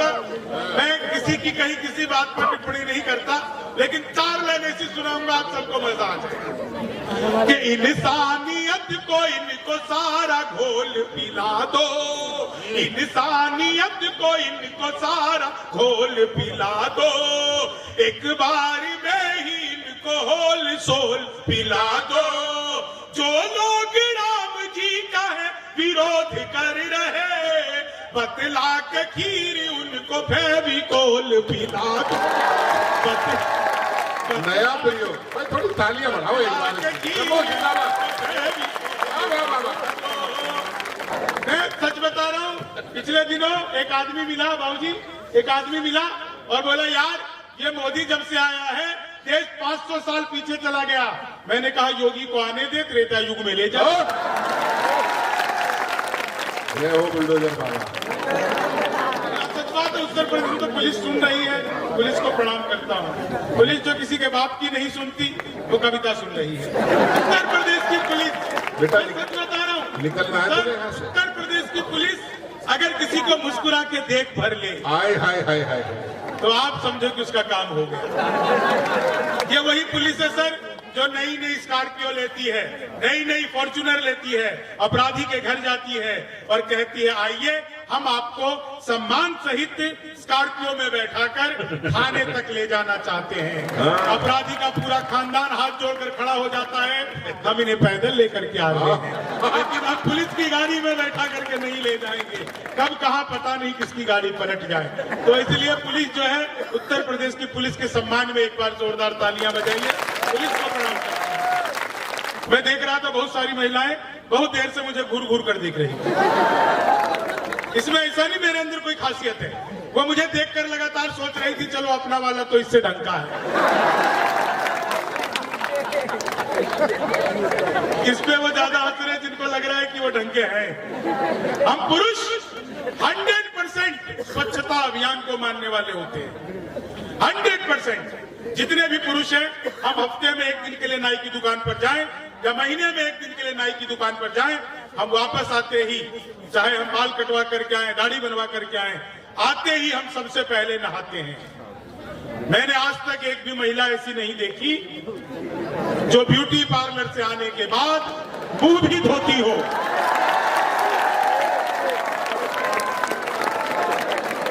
सुनाऊंगा। मैं किसी की कहीं किसी बात पर टिप्पणी नहीं करता, लेकिन 4 लाइन ऐसी सुनाऊंगा आप सबको मजा आ जाएगा कि इंसानियत को इनको सारा घोल पिला दो, इंसानियत को इनको सारा घोल पिला दो, एक बार में ही इनको होल सोल पिला दो। जो लोग राम जी का है विरोध कर रहे, बतला के खीर उनको फेविकोल पिला दो। नया प्रयोग, भाई थोड़ी तालियां बढ़ाओ एक बार। मैं सच बता रहा हूँ, पिछले दिनों एक आदमी मिला, बाबूजी एक आदमी मिला और बोला यार ये मोदी जब से आया है देश 500 साल पीछे चला गया। मैंने कहा योगी को आने दे, त्रेता युग में ले जाओ। ये हो बुलडोजर बाबा। सच बात है, उत्तर प्रदेश में तो पुलिस सुन रही है, पुलिस को प्रणाम करता हूँ। पुलिस जो किसी के बाप की नहीं सुनती वो कविता सुन रही है। उत्तर प्रदेश की पुलिस, बेटा सच बता रहा हूँ, निकलना है तुझे यहाँ से। उत्तर प्रदेश की पुलिस अगर किसी को मुस्कुरा के देख भर ले, हाय हाय हाय हाय, तो आप समझो कि उसका काम हो गया। ये वही पुलिस है सर जो नई नई स्कॉर्पियो लेती है, नई नई फॉर्च्यूनर लेती है, अपराधी के घर जाती है और कहती है आइए हम आपको सम्मान सहित स्कॉर्पियो में बैठाकर थाने तक ले जाना चाहते हैं। अपराधी का पूरा खानदान हाथ जोड़कर खड़ा हो जाता है, हम इन्हें पैदल लेकर के आ रहे हैं, लेकिन हम पुलिस की गाड़ी में बैठा करके नहीं ले जाएंगे। कब कहाँ पता नहीं किसकी गाड़ी पलट जाए। तो इसलिए पुलिस जो है, उत्तर प्रदेश की पुलिस के सम्मान में एक बार जोरदार तालियां बजाइए, पुलिस को प्रणाम करता हूं। मैं देख रहा था बहुत सारी महिलाएं बहुत देर से मुझे घूर घूर कर देख रही थी। इसमें ऐसा नहीं मेरे अंदर कोई खासियत है, वो मुझे देखकर लगातार सोच रही थी चलो अपना वाला तो इससे ढंग का है। इस पे वो ज्यादा हंस रहे जिनको लग रहा है कि वो ढंग के हैं। हम पुरुष 100% स्वच्छता अभियान को मानने वाले होते हैं। 100% जितने भी पुरुष हैं, हम हफ्ते में एक दिन के लिए नाई की दुकान पर जाएं या महीने में एक दिन के लिए नाई की दुकान पर जाएं, हम वापस आते ही चाहे हम बाल कटवा करके आए, दाढ़ी बनवा करके आए, आते ही हम सबसे पहले नहाते हैं। मैंने आज तक एक भी महिला ऐसी नहीं देखी जो ब्यूटी पार्लर से आने के बाद मुंह भी धोती हो।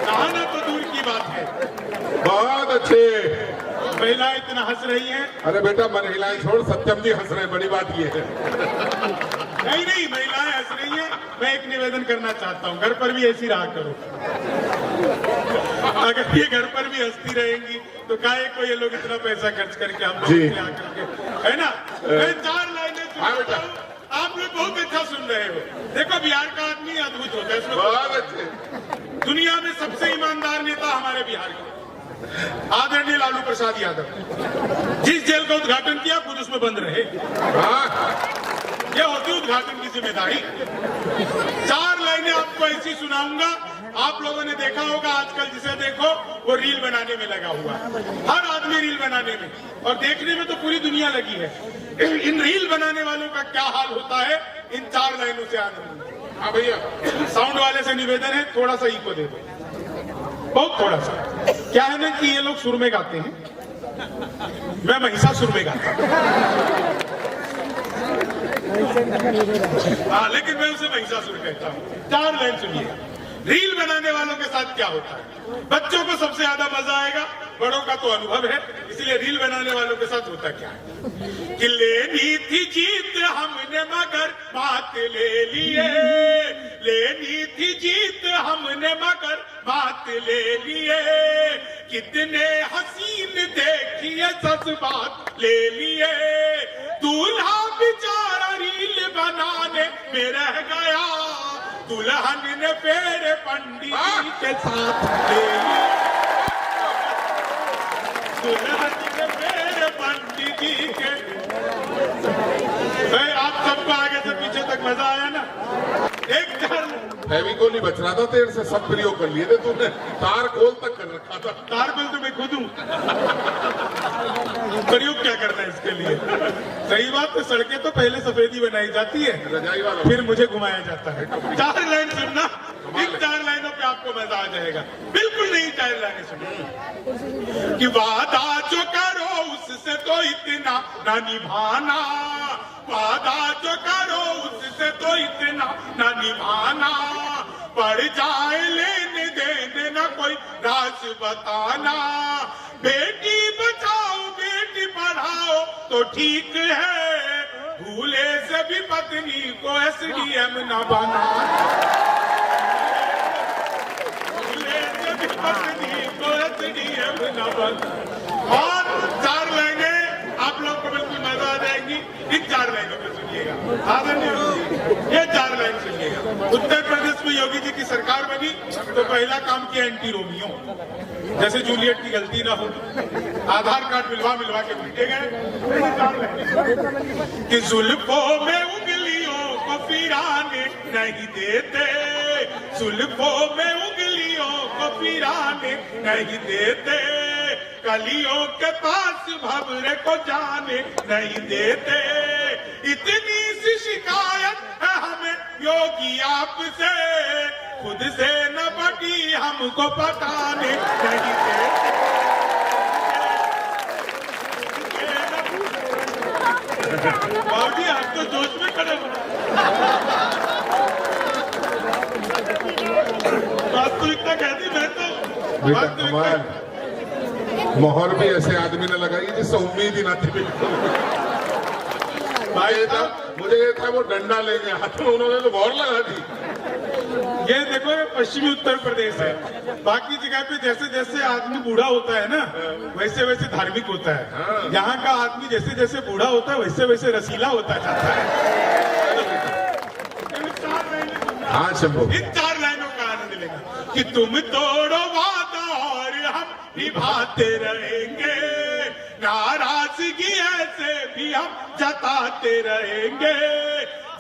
नहाना तो दूर की बात है। बहुत अच्छे। महिलाएं इतना हंस रही हैं। अरे बेटा महिलाएं छोड़, सत्यम जी हंस रहे, बड़ी बात ये है। नहीं महिलाएं हंस रही हैं। मैं एक निवेदन करना चाहता हूं, घर पर भी ऐसी रहा करो। अगर ये घर पर भी हंसती रहेंगी तो काहे को ये लोग इतना पैसा खर्च करके हम लोग आकर के, है ना। मैं 4 लाइनें सुनाता हूं, आप लोग बहुत अच्छा सुन रहे हो। देखो बिहार का आदमी अद्भुत होता है, बहुत अच्छे। दुनिया में सबसे ईमानदार नेता हमारे बिहार के आदरणीय लालू प्रसाद यादव। जिस जेल का उद्घाटन किया खुद उसमें बंद रहे। यह होती उद्घाटन की जिम्मेदारी। 4 लाइनें आपको ऐसी सुनाऊंगा। आप लोगों ने देखा होगा आजकल जिसे देखो वो रील बनाने में लगा हुआ है। हर आदमी रील बनाने में, और देखने में तो पूरी दुनिया लगी है। इन रील बनाने वालों का क्या हाल होता है, इन 4 लाइनों से आनंद। हाँ भैया, साउंड वाले से निवेदन है थोड़ा सा इको दे दो, बहुत थोड़ा सा। क्या है ना कि ये लोग सुर में गाते हैं, मैं महिषासुर में गाता हूं। हाँ, लेकिन मैं उसे महिषासुर कहता हूँ। 4 लाइन सुनिए। रील बनाने वालों के साथ क्या होता है, बच्चों को सबसे ज्यादा मजा आएगा, बड़ों का तो अनुभव है, इसलिए रील बनाने वालों के साथ होता क्या है कि लेनी थी जीत हमने मगर बात ले लिए, लेनी थी जीत हमने मगर बात ले लिए, कितने हसीन देखिए जज्बात ले लिए, दूल्हा बेचारा रील बनाने में रह गया, दुल्हन ने फेरे पंडित जी के साथ ले लिए, दुल्हन ने फेरे पंडित जी के। आप सबको आगे से पीछे तक मजा आया ना। एक फेविकोल नहीं बच रहा था तेरे से, सब प्रयोग कर लिए थे तूने, तार खोल तक कर रखा था। तार खोल तो मैं खुद हूँ, प्रयोग क्या करना है इसके लिए। सही बात है, सड़कें तो पहले सफेदी बनाई जाती है, रजाई वाला फिर मुझे घुमाया जाता है। 4 लाइन सुनना, इन 4 लाइनों पे आपको मजा आ जाएगा। बिल्कुल चार लाइनें सुनिए कि वादा जो करो उससे तो इतना ना निभाना, वादा जो करो उससे तो इतना ना निभाना, पड़ जाए लेने देने ना कोई राज बताना, बेटी बचाओ बेटी पढ़ाओ तो ठीक है, भूले से भी पत्नी को एसडीएम न बनाना, भूले से भी पत्नी को एसडीएम न बनाना। और चार लाइनें आप लोग को बिल्कुल मजा आ जाएगी, इन चार लाइनों पे सुनिएगा। आदरणीय ये चार लाइन सुनिएगा। उत्तर प्रदेश में योगी जी की सरकार बनी तो पहला काम किया एंटी रोमियो, जैसे जूलियट की गलती ना हो, आधार कार्ड मिलवा के पीटे गए। कि जुल्फों में उंगलियों को फिराने नहीं देते, जुल्फों में उंगलियों को फिराने नहीं देते, कलियों के पास भंवरे को जाने नहीं देते, इतनी सी शिकायत है हमें योगी आपसे, खुद से न पटी हमको पटाने नहीं देते। बाबूजी आप तो जोश में खड़े हो, वास्तविकता कहती मैं तो वास्तविकता। मोहर भी ऐसे आदमी ने लगाई जिससे उम्मीद ही ना थी बिल्कुल। मुझे ये था वो डंडा लेंगे हाथ में, उन्होंने तो मोहर लगा दी। ये देखो ये पश्चिमी उत्तर प्रदेश है, बाकी जगह पे जैसे जैसे आदमी बूढ़ा होता है ना वैसे वैसे धार्मिक होता है, यहाँ का आदमी जैसे जैसे बूढ़ा होता है वैसे वैसे रसीला होता जाता है। हाँ शंभू, इन चार लाइनों का आनंद लेगा कि तुम तोड़ो वादा और हम निभाते रहेंगे, नाराजगी ऐसे भी हम जताते रहेंगे,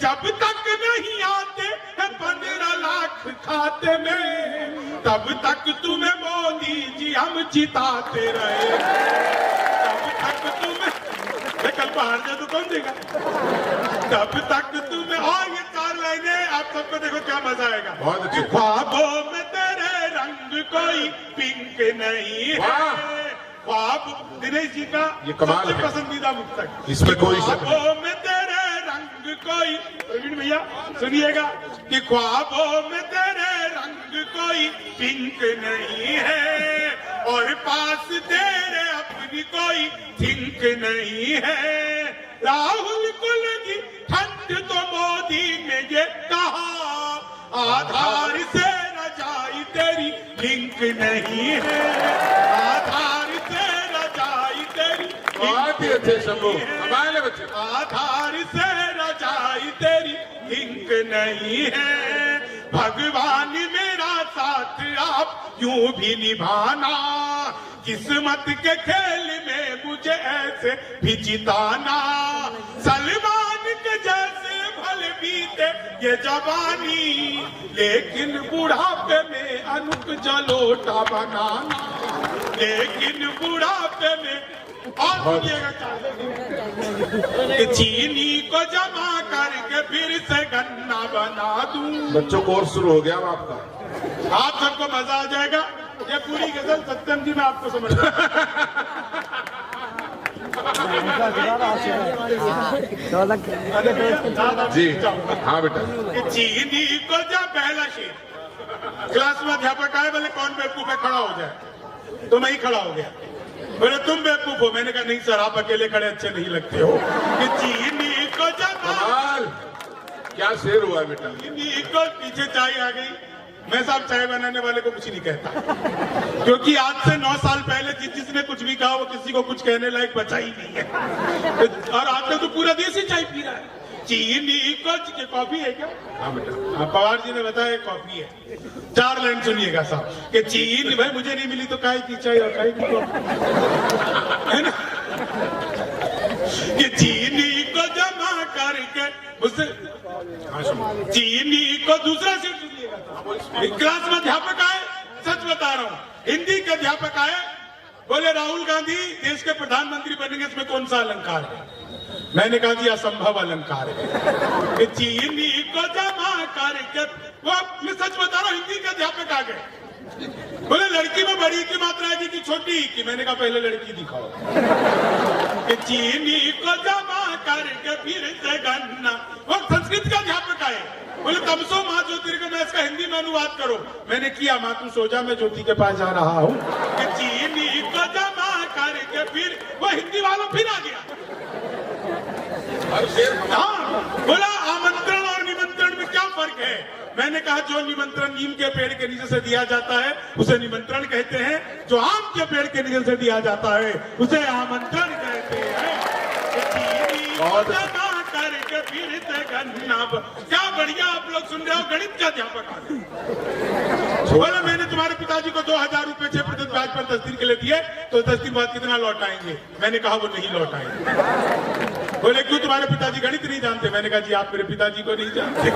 जब तक नहीं आते 15 लाख खाते में तब तक तुम्हें मोदी जी हम जिताते रहेंगे, तब तक तुम्हें कल बाहर जा तो कौन देगा, तब तक तुम्हें। और ये चार लाइनें आप सबको देखो क्या मजा आएगा। बहुत अच्छी। ख्वाबों में तेरे रंग कोई पिंक नहीं है, ख्वाब दिनेश जी का ये कमाल सबसे है। पसंदीदा मुक्तक, इसमें कोई शक नहीं। ख्वाबों में तेरे रंग कोई, प्रवीण भैया सुनिएगा कि ख्वाबों में तेरे रंग कोई पिंक नहीं है, और पास तेरे अपनी कोई थिंक नहीं है, राहुल को लगी ठंड तो मोदी ने ये कहा, आधार से रजाई तेरी लिंक नहीं है, आधार से रजाई तेरी बहुत ही अच्छे शंभू, हमारे बच्चे। आधार से रजाई तेरी लिंक नहीं है, भगवान मेरा साथ आप यूं भी निभाना, किस्मत के खेल में मुझे ऐसे भी जिताना, सलमान के जैसे भले बीते ये जवानी, लेकिन बुढ़ापे में अनुप जलोटा बनाना, लेकिन बुढ़ापे में। और कि चीनी को जमा करके फिर से गन्ना बना दूं। बच्चों कोर्स शुरू हो गया अब आपका, आप सबको मजा आ जाएगा। ये पूरी गजल सत्यम जी मैं आपको समझ जी हाँ बेटा। कि चीनी को जब पहला शेर, क्लास में अध्यापक आए, बोले कौन बेवकूफ है खड़ा हो जाए, तो मैं ही खड़ा हो गया, बोले तुम बेवकूफ हो, मैंने कहा नहीं सर आप अकेले खड़े अच्छे नहीं लगते हो। कि चीनी को जब कमाल, क्या शेर हुआ बेटा। चीनी को पीछे चाय आ गई, मैं साहब चाय बनाने वाले को कुछ नहीं कहता, क्योंकि आज से 9 साल पहले जिसने कुछ भी कहा वो किसी को कुछ कहने लायक बचा ही नहीं है, और आज तो पूरा देश ही चाय पी रहा है। चीनी को कॉफी है क्या? हाँ बेटा। पवार जी ने बताया कॉफी है। 4 लाइन सुनिएगा साहब कि चीनी भाई मुझे नहीं मिली तो काय की चाय और काय की कॉफी, है ना। कि चीनी को जमा करके उससे चीनी को दूसरा से सुनिएगा। क्लास में अध्यापक आए, सच बता रहा हूँ, हिंदी के अध्यापक आए, बोले राहुल गांधी देश के प्रधानमंत्री बनेंगे, इसमें कौन सा अलंकार है? मैंने कहा जी असंभव अलंकार है। कि चीनी को जमा करके, वो मैं सच बता रहा हूँ, हिंदी के अध्यापक आ गए, बोले लड़की में बड़ी की मात्रा आएगी कि छोटी की? मैंने कहा पहले लड़की दिखाओ। कि चीनी को जमा करके फिर से गन्ना, वो संस्कृत का अध्यापक आए, बोले तमसो माँ ज्योतिर्गमय, इसका हिंदी में अनुवाद करो। मैंने किया, माँ तू सो जा, मैं ज्योति के पास जा रहा हूँ। कि चीनी को जमा करके फिर वो हिंदी वालों फिर आ गया। हाँ, बोला आमंत्रण और निमंत्रण में क्या फर्क है? मैंने कहा जो निमंत्रण नीम के पेड़ के नीचे से दिया जाता है उसे निमंत्रण कहते हैं, जो आम के पेड़ के नीचे से दिया जाता है उसे आमंत्रण कहते हैं। करके फिर से गन्ना, क्या बढ़िया आप लोग सुन रहे हो, गणित का अध्यापक। बोला मैंने तुम्हारे पिताजी को 2000 रुपए 6% ब्याज पर 10 दिन के लिए दिए, तो 10 दिन बाद कितना लौट आएंगे? मैंने कहा वो नहीं लौट आएंगे। बोले क्यों, तुम्हारे पिताजी गणित नहीं जानते? मैंने कहा जी आप मेरे पिताजी को नहीं जानते,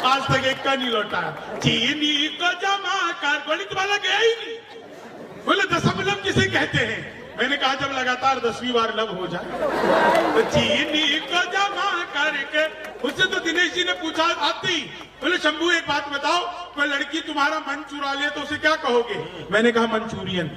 आज तक एक का नहीं लौटा। चीनी को जमा कर, गणित वाला गया ही नहीं। बोले दशमलव किसे कहते हैं? मैंने कहा जब लगातार 10वीं बार लब हो जाए। तो चीनी को जमा करके, उससे तो दिनेश जी ने पूछा आती, बोले शंभू एक बात बताओ, कोई लड़की तुम्हारा मन चुरा ले तो उसे क्या कहोगे? मैंने कहा मंचूरियन।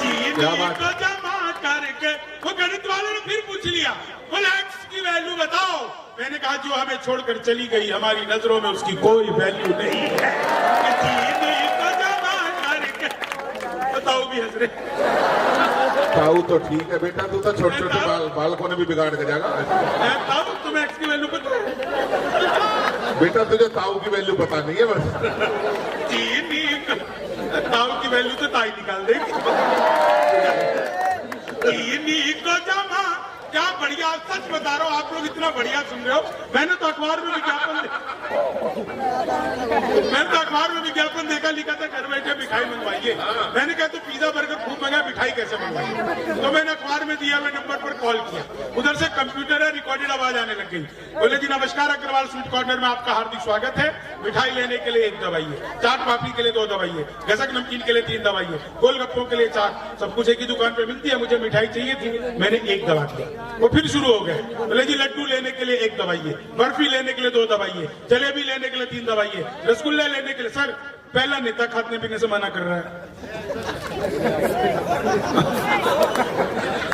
चीनी को जमा करके, वो गणित वाले ने फिर पूछ लिया, बोले एक्स की वैल्यू बताओ। मैंने कहा जो हमें छोड़कर चली गई, हमारी नजरों में उसकी कोई वैल्यू नहीं है। चीनी को जमा करके, बताओ भी हंस रहे। ताऊ तो ठीक है बेटा, तू तो छोटे छोटे बालकों ने भी बिगाड़ के जाएगा। ताऊ तुम्हें एक्स की वैल्यू पता है? बेटा तुझे ताऊ की वैल्यू पता नहीं है बस। चीनी ताऊ की वैल्यू तो ताई निकाल देगी। चीनी को जमा, क्या बढ़िया, सच बता रहा हूँ, आप लोग इतना बढ़िया सुन रहे हो। मैंने तो अखबार में विज्ञापन देखा, लिखा था घर बैठे मिठाई मंगवाइए। मैंने कहा तो पिज्जा बर्गर खूब मंगाया, मिठाई कैसे मंगवाइए? तो मैंने अखबार में दिया हुए नंबर पर कॉल किया, उधर से कंप्यूटर है, रिकॉर्डेड आवाज आने लग गई। बोले जी नमस्कार, अग्रवाल स्वीट कॉर्नर में आपका हार्दिक स्वागत है। मिठाई लेने के लिए 1 दवाइए, चाट पापड़ी के लिए 2 दवाइए, गसक नमकीन के लिए 3 दवाइए, गोलगप्पों के लिए 4, सब कुछ एक ही दुकान पे मिलती है, मुझे मिठाई चाहिए थी, मैंने 1 दवा दिया। वो फिर शुरू हो गए, बोले जी लड्डू लेने के लिए 1 दवाइए, बर्फी लेने के लिए 2 दवाइए, जलेबी लेने के लिए 3 दवाइए, रसगुल्ला लेने के लिए। सर पहला नेता खाने पीने से मना कर रहा है,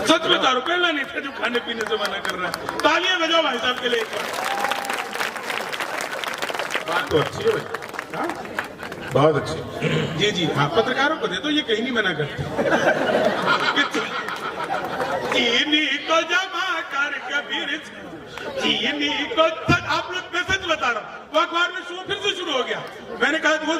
सच बता रहा, पहला नेता जो खाने पीने से मना कर रहा है। तालियां बजाओ भाई साहब के लिए एक बार। बात तो अच्छी है भाई, बहुत अच्छी। जी जी हाँ, पत्रकारों को दे तो ये कहीं नहीं मना करते। चीनी को जमा करके फिर चीनी को, आप लोग मैं सच बता रहा हूँ, वो अखबार में फिर से शुरू हो गया। मैंने कहा वो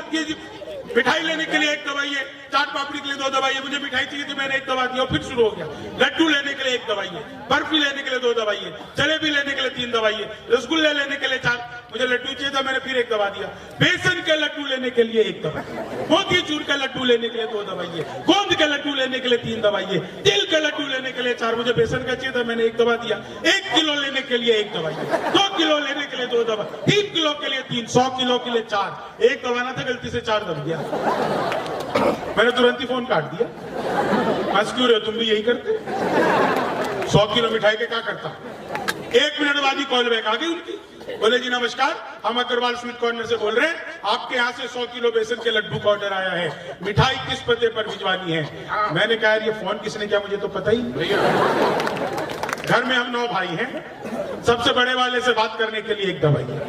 मिठाई लेने के लिए 1 दवाइए, चाट पापड़ी के लिए 2 दवाइए, मुझे मिठाई चाहिए तो मैंने 1 दवा दिया। फिर शुरू हो गया, लड्डू लेने के लिए 1 दवाइए, बर्फी लेने के लिए 2 दवाइए, जलेबी लेने के लिए 3 दवाइए, रसगुल्ले लेने के लिए 4, मुझे लड्डू चाहिए था, मैंने फिर 1 दवा दिया। बेसन के लड्डू लेने के लिए 1 दवा, मोतीचूर का लड्डू लेने के लिए 2 दवाइए, गोंद के लड्डू लेने के लिए 3 दवाइए, तिल के लड्डू लेने के लिए 4, मुझे बेसन का चाहिए था, मैंने 1 दवा दिया। 1 किलो लेने के लिए 1 दवाइए, 2 किलो लेने के लिए 2 दवा, 3 किलो के लिए 3, 100 किलो के लिए 4, 1 दबाना था, गलती से 4 दब गया। मैंने तुरंत ही फोन काट दिया। हंस क्यों रहे हो, तुम भी यही करते? 100 किलो मिठाई के क्या करता? 1 मिनट बाद ही कॉल बैक आ गई उनकी। बोले जी नमस्कार, हम अग्रवाल स्वीट कॉर्नर से बोल रहे हैं, आपके यहाँ से 100 किलो बेसन के लड्डू का ऑर्डर आया है, मिठाई किस पते पर भिजवानी है? मैंने कहा ये फोन किसने किया, मुझे तो पता ही नहीं। घर में हम 9 भाई हैं, सबसे बड़े वाले से बात करने के लिए 1 दवाई है,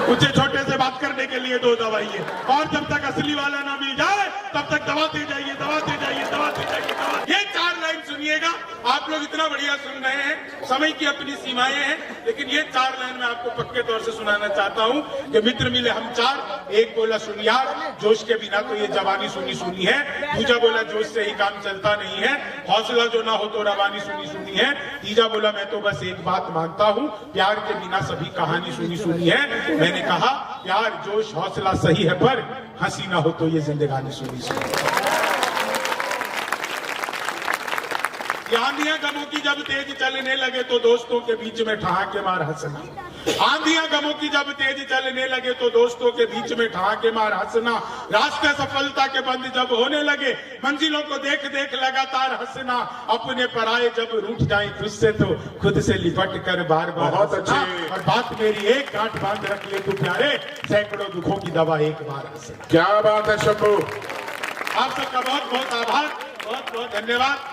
मुझे छोटे से बात करने के लिए 2 दवाई है, और जब तक असली वाला ना मिल जाए तब तक दबाते जाइए, दबाते जाइए, दबाते जाइए, दबाते। ये 4 लाइन सुनिएगा, आप लोग इतना बढ़िया सुन रहे हैं, समय की अपनी सीमाएं हैं, लेकिन ये 4 लाइन मैं आपको पक्के तौर से सुनाना चाहता हूँ कि मित्र मिले हम 4, एक बोला सुन यार, जोश के बिना तो ये जवानी सुनी सुनी है, दूजा बोला जोश से ही काम चलता नहीं है, हौसला जो ना हो तो रवानी सुनी सुनी है, तीजा बोला मैं तो बस एक बात मानता हूँ, प्यार के बिना सभी कहानी सुनी सुनी है। मैंने कहा प्यार जोश हौसला सही है, पर हंसी ना हो तो ये जिंदगानी सुनी सुनी। आंधियां गमों की जब तेज चलने लगे तो दोस्तों के बीच में ठहाके मार हंसना, आंधियां गमों की जब तेज चलने लगे तो दोस्तों के बीच में ठहाके मार हंसना, रास्ते सफलता के बंद जब होने लगे मंजिलों को देख देख लगातार हंसना, अपने पराये जब रूठ जाए खुद से तो खुद से लिपट कर बार बार। बहुत अच्छे। और बात मेरी एक गांठ बांध रख ले तू प्यारे, सैकड़ों दुखों की दवा एक बार हंसना। क्या बात है शंभू। आप सबका बहुत बहुत आभार, बहुत बहुत धन्यवाद।